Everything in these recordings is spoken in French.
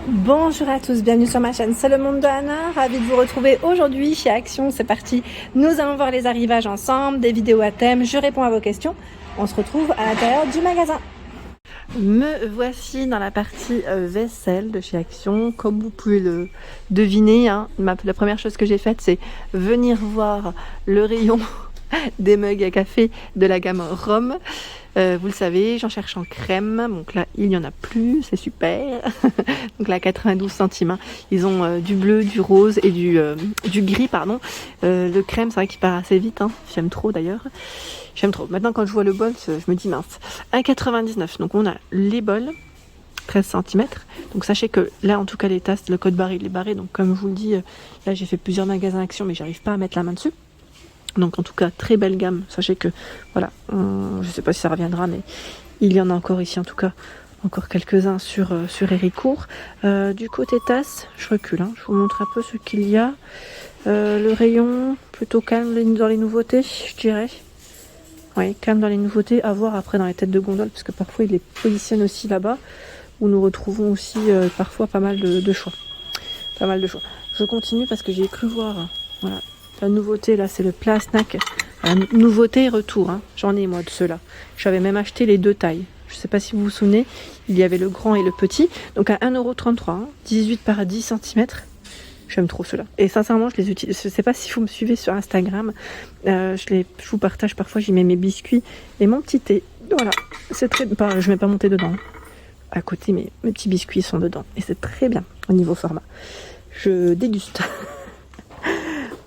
Bonjour à tous, bienvenue sur ma chaîne C'est le monde de Anna, ravie de vous retrouver aujourd'hui chez Action, c'est parti. Nous allons voir les arrivages ensemble, des vidéos à thème, je réponds à vos questions. On se retrouve à l'intérieur du magasin. Me voici dans la partie vaisselle de chez Action. Comme vous pouvez le deviner, la première chose que j'ai faite, c'est venir voir le rayon des mugs à café de la gamme Rome. Vous le savez, j'en cherche en crème. Donc là, il n'y en a plus, c'est super. Donc là, 92 centimes. Ils ont du bleu, du rose et du gris, pardon. Le crème, c'est vrai qu'il part assez vite. J'aime trop d'ailleurs. J'aime trop. Maintenant, quand je vois le bol, je me dis mince. 1,99. Donc on a les bols, 13 cm. Donc sachez que là, en tout cas, les tasses, le code barre, il est barré. Donc comme je vous le dis, là, j'ai fait plusieurs magasins Action, mais j'arrive pas à mettre la main dessus. Donc en tout cas, très belle gamme. Sachez que, voilà, je sais pas si ça reviendra, mais il y en a encore ici, en tout cas, encore quelques-uns sur Héricourt. Du côté tasse, je recule, je vous montre un peu ce qu'il y a. Le rayon, plutôt calme dans les nouveautés, je dirais. Oui, calme dans les nouveautés, à voir après dans les têtes de gondole, parce que parfois il les positionne aussi là-bas, où nous retrouvons aussi parfois pas mal de choix. Pas mal de choix. Je continue parce que j'ai cru voir, voilà. La nouveauté là, c'est le plat snack. La nouveauté retour, j'en ai moi de ceux-là. J'avais même acheté les deux tailles. Je ne sais pas si vous vous souvenez, il y avait le grand et le petit. Donc à 1,33 €, 18 par 10 cm. J'aime trop ceux-là. Et sincèrement, je les utilise. Je ne sais pas si vous me suivez sur Instagram. Je vous partage parfois, j'y mets mes biscuits et mon petit thé. Voilà, c'est très. Je ne mets pas mon thé dedans. À côté, mes petits biscuits sont dedans. Et c'est très bien au niveau format. Je déguste.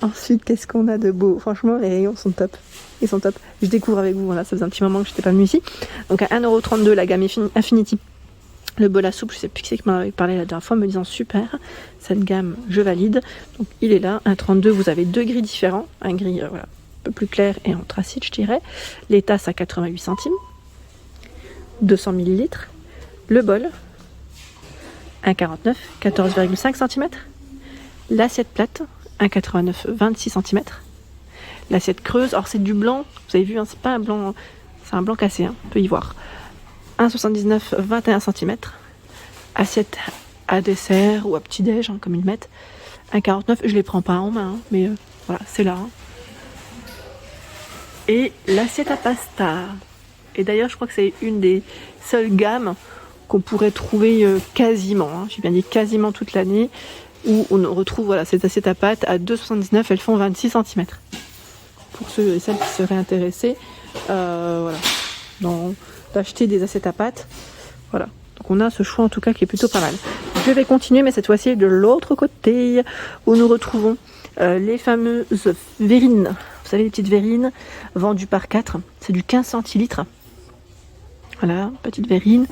Ensuite, qu'est-ce qu'on a de beau? Franchement, les rayons sont top. Ils sont top. Je découvre avec vous. Voilà, ça faisait un petit moment que je n'étais pas venue ici. Donc à 1,32 €, la gamme Infinity. Le bol à soupe, je sais plus qui c'est qui m'en avait parlé la dernière fois, me disant super, cette gamme, je valide. Donc il est là, 1,32 €. Vous avez deux gris différents. Un gris voilà, un peu plus clair et anthracite, je dirais. Les tasses à 88 centimes. 200 ml. Le bol, 1,49 €, 14,5 cm. L'assiette plate, 1,89 €, 26 cm. L'assiette creuse, alors c'est du blanc, vous avez vu, c'est pas un blanc, c'est un blanc cassé, on peut y voir. 1,79 €, 21 cm. Assiette à dessert ou à petit-déj, comme ils le mettent. 1,49 €, je les prends pas en main, mais voilà, c'est là. Et l'assiette à pasta. Et d'ailleurs, je crois que c'est une des seules gammes qu'on pourrait trouver quasiment, j'ai bien dit quasiment toute l'année, où on retrouve voilà, cette assiette à pâte à 2,79 €, elles font 26 cm. Pour ceux et celles qui seraient intéressés, voilà, d'acheter des assiettes à pâte. Voilà, donc on a ce choix en tout cas qui est plutôt pas mal. Je vais continuer, mais cette fois-ci de l'autre côté, où nous retrouvons les fameuses verrines. Vous savez, les petites verrines vendues par 4, c'est du 15 centilitres. Voilà, petite verrine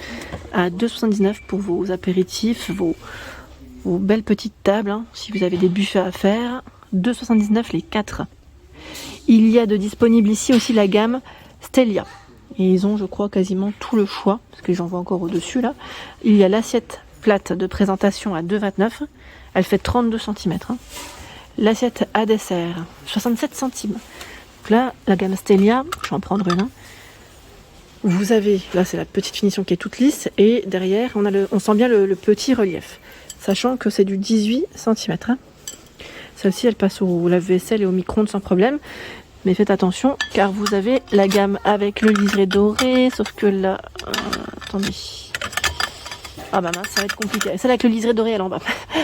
à 2,79 € pour vos apéritifs, vos belles petites tables, si vous avez des buffets à faire. 2,79 € les 4. Il y a de disponible ici aussi la gamme Stelia. Et ils ont, je crois, quasiment tout le choix, parce que j'en vois encore au-dessus là. Il y a l'assiette plate de présentation à 2,29 €. Elle fait 32 cm. L'assiette à dessert, 67 centimes. Donc là, la gamme Stelia, je vais en prendre une. Vous avez, là c'est la petite finition qui est toute lisse, et derrière on sent bien le petit relief, sachant que c'est du 18 cm. Celle-ci elle passe au lave-vaisselle et au micro-ondes sans problème, mais faites attention car vous avez la gamme avec le liseré doré, sauf que là, attendez, ah bah mince, ça va être compliqué. Celle avec le liseré doré elle est en bas,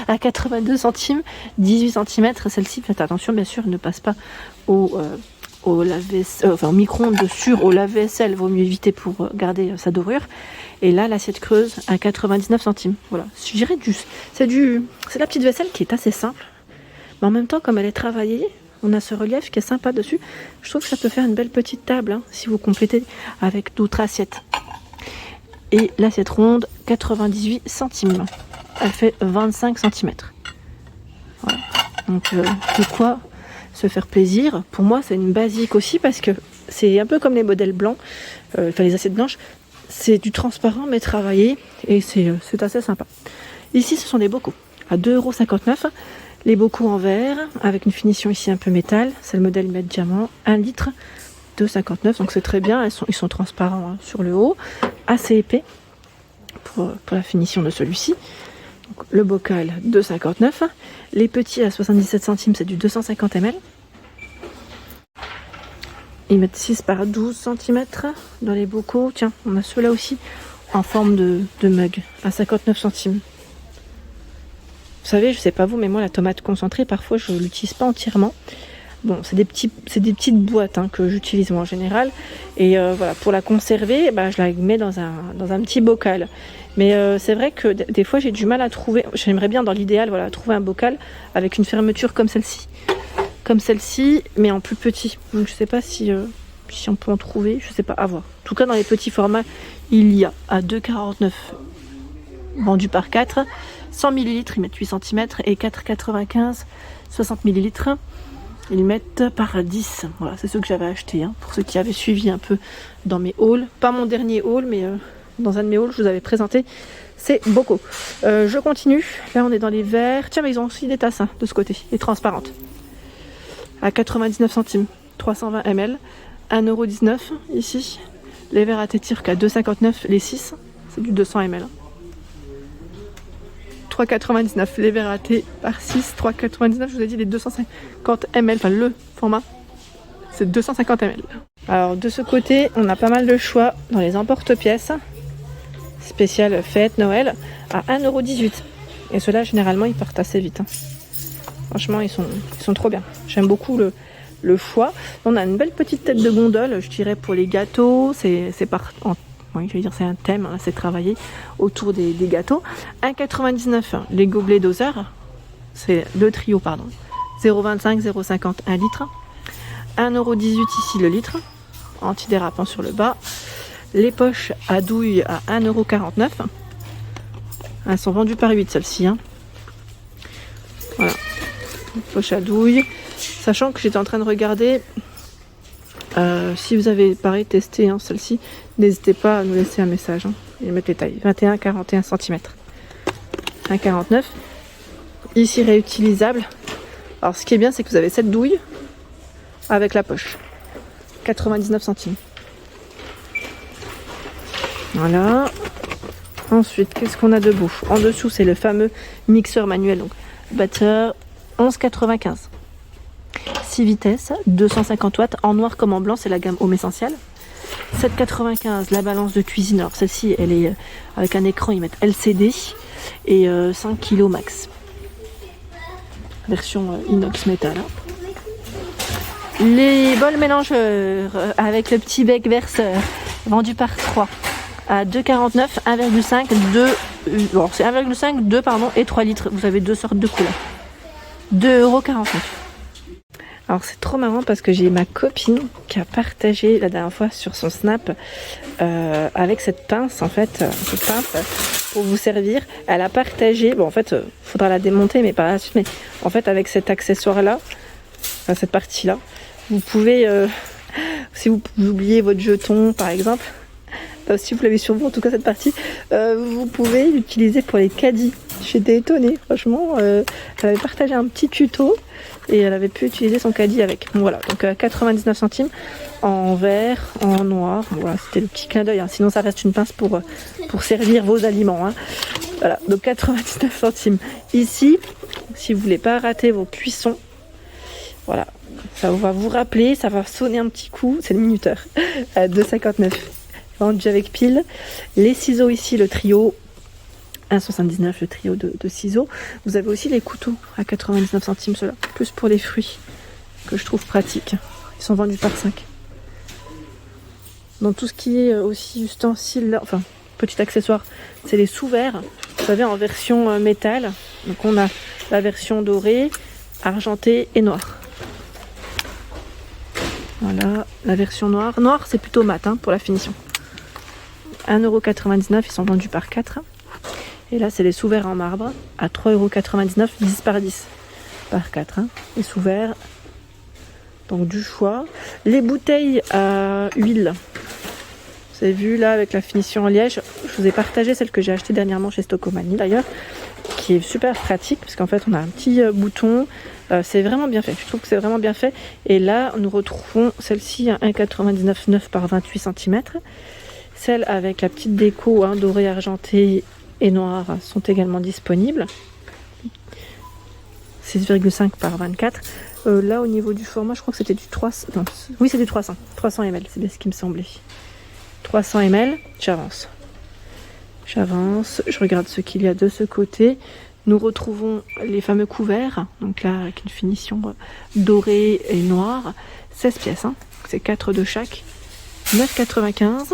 à 82 centimes, 18 cm, celle-ci faites attention bien sûr, elle ne passe pas au lave-vaisselle, au micro-ondes au lave-vaisselle, vaut mieux éviter pour garder sa dorure. Et là, l'assiette creuse à 99 centimes. Voilà, je dirais c'est la petite vaisselle qui est assez simple, mais en même temps, comme elle est travaillée, on a ce relief qui est sympa dessus. Je trouve que ça peut faire une belle petite table, si vous complétez avec d'autres assiettes. Et l'assiette ronde, 98 centimes. Elle fait 25 cm. Voilà. Donc, de quoi se faire plaisir. Pour moi, c'est une basique aussi parce que c'est un peu comme les modèles blancs, les assiettes blanches. C'est du transparent mais travaillé et c'est assez sympa. Ici, ce sont des bocaux à 2,59 €. Les bocaux en verre avec une finition ici un peu métal. C'est le modèle Med Diamant, 1 litre, 2,59 €. Donc c'est très bien. Ils sont transparents sur le haut, assez épais pour la finition de celui-ci. Donc, le bocal 2,59. Les petits à 77 centimes, c'est du 250 ml. Ils mettent 6 par 12 cm dans les bocaux. Tiens, on a ceux-là aussi en forme de mug à 59 centimes. Vous savez, je sais pas vous, mais moi la tomate concentrée, parfois je l'utilise pas entièrement. Bon, c'est des petites boîtes hein, que j'utilise moi en général. Et voilà, pour la conserver, je la mets dans un petit bocal. Mais c'est vrai que des fois j'ai du mal à trouver. J'aimerais bien dans l'idéal, voilà, trouver un bocal avec une fermeture comme celle-ci. Comme celle-ci, mais en plus petit. Donc je sais pas si on peut en trouver, je sais pas, à voir. En tout cas dans les petits formats, il y a à 2,49 vendu par 4. 100 ml, ils mettent 8 cm et 4,95 60 ml. Ils mettent par 10. Voilà, c'est ceux que j'avais achetés, hein, pour ceux qui avaient suivi un peu dans mes hauls. Pas mon dernier haul, mais dans un de mes hauls, je vous avais présenté ces bocaux. Je continue. Là, on est dans les verres. Tiens, mais ils ont aussi des tasses hein, de ce côté, les transparentes. À 99 centimes, 320 ml. 1,19€ ici. Les verres à thé turc à 2,59 les 6. C'est du 200 ml. 3,99 les verres à thé par 6, 3,99 je vous ai dit les 250 ml, enfin le format c'est 250 ml. Alors de ce côté on a pas mal de choix dans les emporte-pièces spécial fête Noël à 1,18€. Et ceux-là généralement ils partent assez vite hein. Franchement ils sont trop bien, j'aime beaucoup le choix. On a une belle petite tête de gondole je dirais pour les gâteaux, c'est oui, je vais dire c'est un thème, hein, c'est travaillé autour des gâteaux. 1,99 les gobelets doseurs, c'est le trio pardon. 0,25, 0,50, 1 litre. 1,18€ ici le litre, antidérapant sur le bas. Les poches à douille à 1,49€. Elles sont vendues par 8 celles-ci. Hein. Voilà, poche à douille. Sachant que j'étais en train de regarder. Si vous avez pareil testé hein, celle-ci, n'hésitez pas à nous laisser un message hein, et mettre les tailles 21 41 cm 1,49. Ici réutilisable. Alors ce qui est bien c'est que vous avez cette douille avec la poche 99 centimes. Voilà. Ensuite qu'est-ce qu'on a de beau? En dessous c'est le fameux mixeur manuel, donc batteur 11,95. 6 vitesses, 250 watts, en noir comme en blanc, c'est la gamme Home Essentiel. 7,95 la balance de cuisine. Alors celle-ci, elle est avec un écran, ils mettent LCD et 5 kg max. Version inox métal. Hein. Les bols mélangeurs avec le petit bec verseur, vendu par 3 à 2,49, 1,5, 2. Bon, c'est 1,5, 2 pardon et 3 litres. Vous avez deux sortes de couleurs. 2,49 €. Alors c'est trop marrant parce que j'ai ma copine qui a partagé la dernière fois sur son Snap avec cette pince en fait, cette pince pour vous servir. Elle a partagé, bon en fait faudra la démonter mais par la suite, mais en fait avec cet accessoire là, enfin cette partie là, vous pouvez, si vous oubliez votre jeton par exemple, si vous l'avez sur vous en tout cas cette partie, vous pouvez l'utiliser pour les caddies. J'étais étonnée franchement, elle avait partagé un petit tuto. Et elle avait pu utiliser son caddie avec. Voilà, donc 99 centimes en vert, en noir. Voilà, c'était le petit clin d'œil. Hein. Sinon, ça reste une pince pour servir vos aliments. Hein. Voilà, donc 99 centimes. Ici, si vous voulez pas rater vos cuissons, voilà, ça va vous rappeler, ça va sonner un petit coup. C'est le minuteur à 2,59. Vendu avec pile. Les ciseaux ici, le trio. 1,79 le trio de ciseaux. Vous avez aussi les couteaux à 99 centimes, ceux-là. Plus pour les fruits, que je trouve pratique. Ils sont vendus par 5. Dans tout ce qui est aussi ustensiles, enfin, petit accessoire, c'est les sous-verres. Vous savez, en version métal. Donc on a la version dorée, argentée et noire. Voilà, la version noire. Noir, c'est plutôt mat hein, pour la finition. 1,99 €, ils sont vendus par 4. Et là, c'est les sous-verres en marbre à 3,99 €, 10 par 10 par 4. Hein. Les sous-verres, donc du choix. Les bouteilles à huile. Vous avez vu là avec la finition en liège. Je vous ai partagé celle que j'ai achetée dernièrement chez Stocomanie d'ailleurs, qui est super pratique parce qu'en fait, on a un petit bouton. C'est vraiment bien fait. Je trouve que c'est vraiment bien fait. Et là, nous retrouvons celle-ci à 1,99 9 par 28 cm. Celle avec la petite déco hein, dorée argentée et noir sont également disponibles. 6,5 par 24. Là, au niveau du format, je crois que c'était du 300. Non, oui, c'est du 300. 300 ml, c'est bien ce qui me semblait. 300 ml, j'avance. Je regarde ce qu'il y a de ce côté. Nous retrouvons les fameux couverts, donc là avec une finition dorée et noire. 16 pièces, hein. C'est 4 de chaque. 9,95.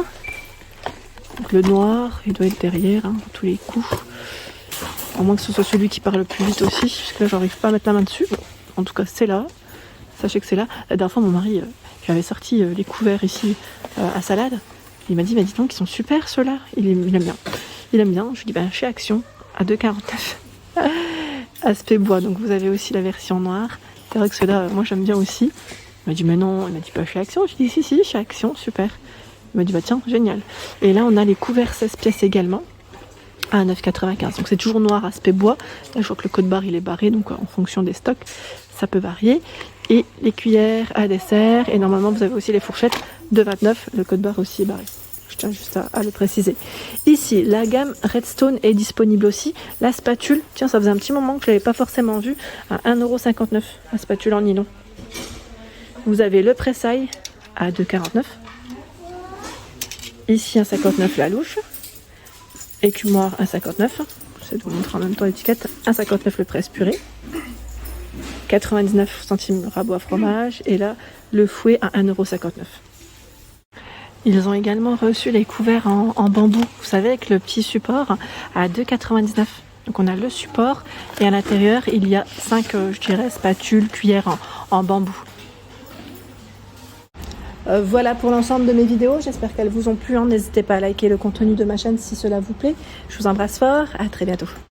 Donc le noir, il doit être derrière, hein, tous les coups. À moins que ce soit celui qui parle le plus vite aussi, parce que là j'arrive pas à mettre la main dessus. Bon, en tout cas c'est là. Sachez que c'est là. La dernière fois mon mari, j'avais sorti les couverts ici à salade. Il m'a dit, bah dis donc, ils sont super ceux-là. Il aime bien. Il aime bien. Je lui dis, bah chez Action, à 2,49. Aspect bois. Donc vous avez aussi la version noire. C'est vrai que ceux-là, moi j'aime bien aussi. Il m'a dit, mais non, il m'a dit pas chez Action. Je lui dis, si, chez Action, super. Il m'a dit, bah tiens, génial. Et là, on a les couverts 16 pièces également, à 9,95. Donc c'est toujours noir, aspect bois. Là, je vois que le code barre, il est barré, donc en fonction des stocks, ça peut varier. Et les cuillères à dessert. Et normalement, vous avez aussi les fourchettes de 29. Le code barre aussi est barré. Je tiens juste à le préciser. Ici, la gamme Redstone est disponible aussi. La spatule, tiens, ça faisait un petit moment que je ne l'avais pas forcément vue, à 1,59 €, la spatule en nylon. Vous avez le pressail à 2,49. Ici, 1,59 la louche. Écumoire, 1,59. J'essaie de vous montrer en même temps l'étiquette. 1,59 le presse purée. 99 centimes le rabot à fromage. Et là, le fouet à 1,59 €. Ils ont également reçu les couverts en bambou, vous savez, avec le petit support à 2,99 €. Donc on a le support et à l'intérieur, il y a 5, je dirais, spatules, cuillères en bambou. Voilà pour l'ensemble de mes vidéos, j'espère qu'elles vous ont plu. N'hésitez pas à liker le contenu de ma chaîne si cela vous plaît. Je vous embrasse fort, à très bientôt.